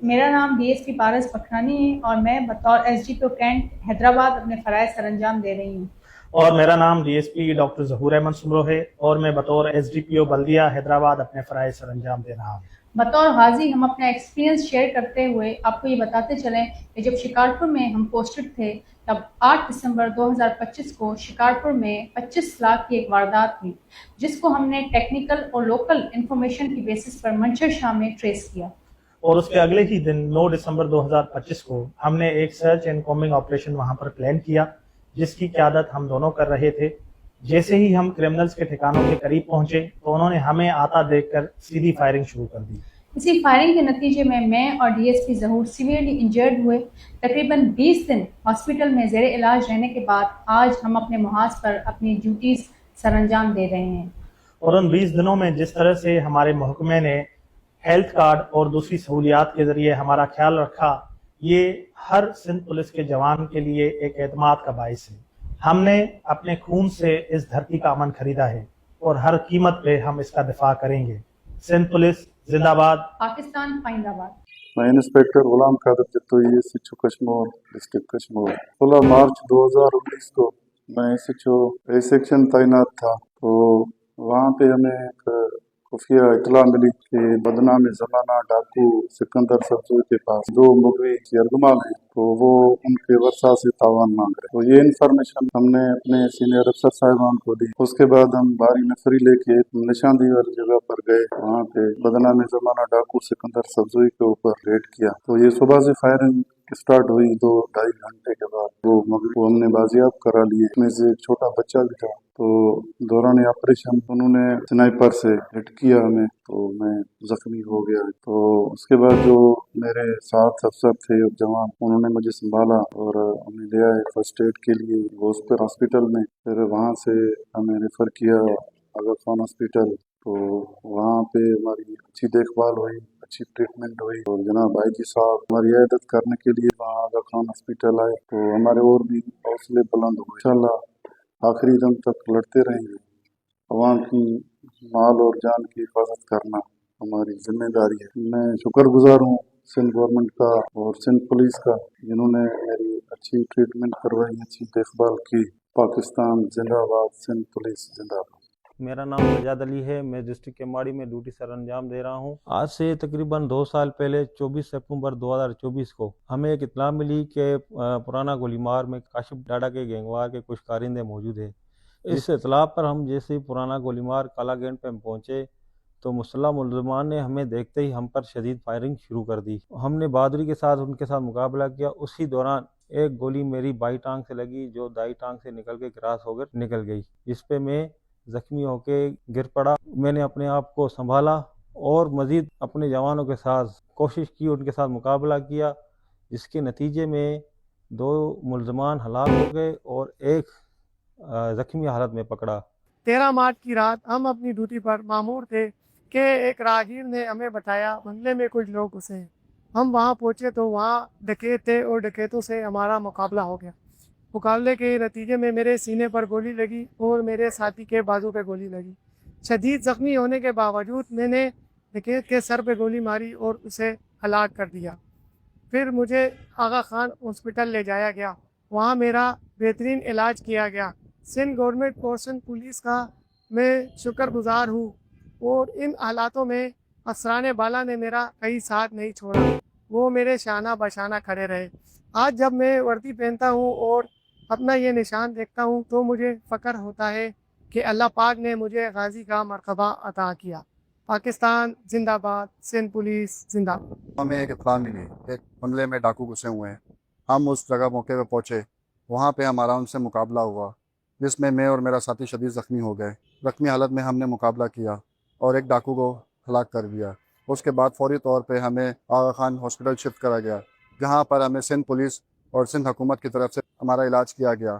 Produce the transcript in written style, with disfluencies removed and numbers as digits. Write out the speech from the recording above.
میرا نام DSP پارس پکھرانی ہے اور میں بطور SDPO کینٹ حیدرآباد اپنے فرائض سر انجام دے رہی ہوں۔ اور میرا نام DSP ڈاکٹر ظہور احمد سمرو ہے اور میں بطور SDPO بلدیہ حیدرآباد اپنے فرائض سر انجام دے رہا ہوں۔ بطور غازی ہم اپنا ایکسپیرینس شیئر کرتے ہوئے آپ کو یہ بتاتے چلیں کہ جب شکارپور میں ہم پوسٹڈ تھے تب 8 دسمبر 2025 کو شکارپور میں 25 لاکھ کی ایک واردات ہوئی، جس کو ہم نے ٹیکنیکل اور لوکل انفارمیشن کی بیسس پر منشر شاہ میں ٹریس کیا۔ اور اس کے اگلے ہی دن 9 دسمبر 2025 کو ہم نے ایک سرچ اینڈ کومبنگ آپریشن وہاں پر پلان کیا، جس کی قیادت ہم دونوں کر رہے تھے۔ جیسے ہی ہم کرمنلز کے ٹھکانوں کے قریب پہنچے تو انہوں نے ہمیں آتا دیکھ کر سیدھی فائرنگ شروع کر دی۔ اسی فائرنگ کے نتیجے میں اور DSP ظہور سیویئرلی انجرڈ ہوئے۔ تقریباً 20 دن ہاسپٹل میں زیر علاج رہنے کے بعد آج ہم اپنے محاذ پر اپنی ڈیوٹیز سر انجام دے رہے ہیں۔ اور ان 20 دنوں میں جس طرح سے ہمارے محکمے نے ہیلتھ کارڈ اور دوسری سہولیات کے ذریعے ہمارا خیال رکھا، یہ ہر سندھ پولیس کے جوان کے لیے ایک اعتماد کا باعث ہے۔ ہم نے اپنے خون سے اس دھرتی کا امن خریدا ہے اور ہر قیمت پہ ہم اس کا دفاع کریں گے۔ سندھ پولیس زندہ باد، پاکستان پائند آباد۔ میں inspector Ghulam Qadir Jatoi SHO Kashmore district Kashmore. 16 March 2019 کو میں SHO اے سیکشن تعینات تھا، تو وہاں پہ ہمیں ایک خفیہ اطلاع ملی کہ بدنام زمانہ ڈاکو سکندر سبزوئی کے پاس 2 مغوی یرغمال ہیں، تو وہ ان کے ورثہ سے تاوان مانگ رہے۔ تو یہ انفارمیشن ہم نے اپنے سینئر افسر صاحبان کو دی۔ اس کے بعد ہم بھاری نفری لے کے نشاندہی والی جگہ پر گئے، وہاں پہ بدنام زمانہ ڈاکو سکندر سبزوئی کے اوپر ریڈ کیا۔ تو یہ صبح سے فائرنگ اسٹارٹ ہوئی، 2-2.5 گھنٹے کے بعد وہ مغوی کو ہم نے بازیاب کرا لیے۔ اس میں سے ایک چھوٹا بچہ بھی تھا، تو دوران آپریشن انہوں نے سنائپر سے ہٹ کیا ہمیں، تو میں زخمی ہو گیا۔ تو اس کے بعد جو میرے ساتھ افسر تھے جوان، انہوں نے مجھے سنبھالا اور ہمیں لے آئے فرسٹ ایڈ کے لیے گوسپر ہاسپٹل میں۔ پھر وہاں سے ہمیں ریفر کیا آغا خان ہاسپٹل، تو وہاں پہ ہماری اچھی دیکھ بھال ہوئی، اچھی ٹریٹمنٹ ہوئی، اور جناب آئی جی صاحب ہماری عیادت کرنے کے لیے وہاں آغا خان ہاسپٹل آئے، تو ہمارے اور بھی حوصلے بلند ہوئے۔ انشاءاللہ آخری دم تک لڑتے رہیں گے۔ عوام کی مال اور جان کی حفاظت کرنا ہماری ذمہ داری ہے۔ میں شکر گزار ہوں سندھ گورنمنٹ کا اور سندھ پولیس کا، جنہوں نے میری اچھی ٹریٹمنٹ کروائی، اچھی دیکھ بھال کی۔ پاکستان زندہ باد، سندھ پولیس زندہ باد۔ میرا نام سجاد علی ہے، میں ڈسٹرکٹ کیماڑی میں ڈیوٹی سر انجام دے رہا ہوں۔ آج سے تقریباً 2 سال پہلے 24 سپتمبر 2024 کو ہمیں ایک اطلاع ملی کہ پرانا گولی مار میں کاشف ڈاڈا کے گینگوار کے کچھ کارندے موجود ہیں۔ اس اطلاع پر ہم جیسے ہی پرانا گولی مار کالا گینٹ پہ پہنچے تو مسلح ملزمان نے ہمیں دیکھتے ہی ہم پر شدید فائرنگ شروع کر دی۔ ہم نے بہادری کے ساتھ ان کے ساتھ مقابلہ کیا۔ اسی دوران ایک گولی میری بائیں ٹانگ سے لگی، جو دائیں ٹانگ سے نکل کے کراس ہو کر نکل گئی، جس پہ میں زخمی ہو کے گر پڑا۔ میں نے اپنے آپ کو سنبھالا اور مزید اپنے جوانوں کے ساتھ کوشش کی، ان کے ساتھ مقابلہ کیا، جس کے نتیجے میں 2 ملزمان ہلاک ہو گئے اور ایک زخمی حالت میں پکڑا۔ 13 مارچ کی رات ہم اپنی ڈیوٹی پر مامور تھے کہ ایک راہگیر نے ہمیں بتایا بنگلے میں کچھ لوگ گھسے ہیں۔ ہم وہاں پہنچے تو وہاں ڈکیت تھے اور ڈکیتوں سے ہمارا مقابلہ ہو گیا۔ مقابلے کے نتیجے میں میرے سینے پر گولی لگی اور میرے ساتھی کے بازو پہ گولی لگی۔ شدید زخمی ہونے کے باوجود میں نے ڈکیت کے سر پہ گولی ماری اور اسے ہلاک کر دیا۔ پھر مجھے آغا خان ہاسپٹل لے جایا گیا، وہاں میرا بہترین علاج کیا گیا۔ سندھ گورنمنٹ اور سندھ پولیس کا میں شکر گزار ہوں، اور ان حالاتوں میں افسران بالا نے میرا کہیں ساتھ نہیں چھوڑا، وہ میرے شانہ بشانہ کھڑے رہے۔ آج جب میں وردی پہنتا ہوں اور اپنا یہ نشان دیکھتا ہوں تو مجھے فخر ہوتا ہے کہ اللہ پاک نے مجھے غازی کا مرتبہ عطا کیا۔ پاکستان زندہ باد، سندھ پولیس زندہ باد۔ ہمیں ایک اطلاع ملی ایک بنگلے میں ڈاکو گھسے ہوئے ہیں۔ ہم اس جگہ موقع پہ پہنچے، وہاں پہ ہمارا ان سے مقابلہ ہوا، جس میں اور میرا ساتھی شدید زخمی ہو گئے۔ زخمی حالت میں ہم نے مقابلہ کیا اور ایک ڈاکو کو ہلاک کر دیا۔ اس کے بعد فوری طور پہ ہمیں آغا خان ہاسپٹل شفٹ کرا گیا، جہاں پر ہمیں سندھ پولیس اور سندھ حکومت کی طرف سے ہمارا علاج کیا گیا۔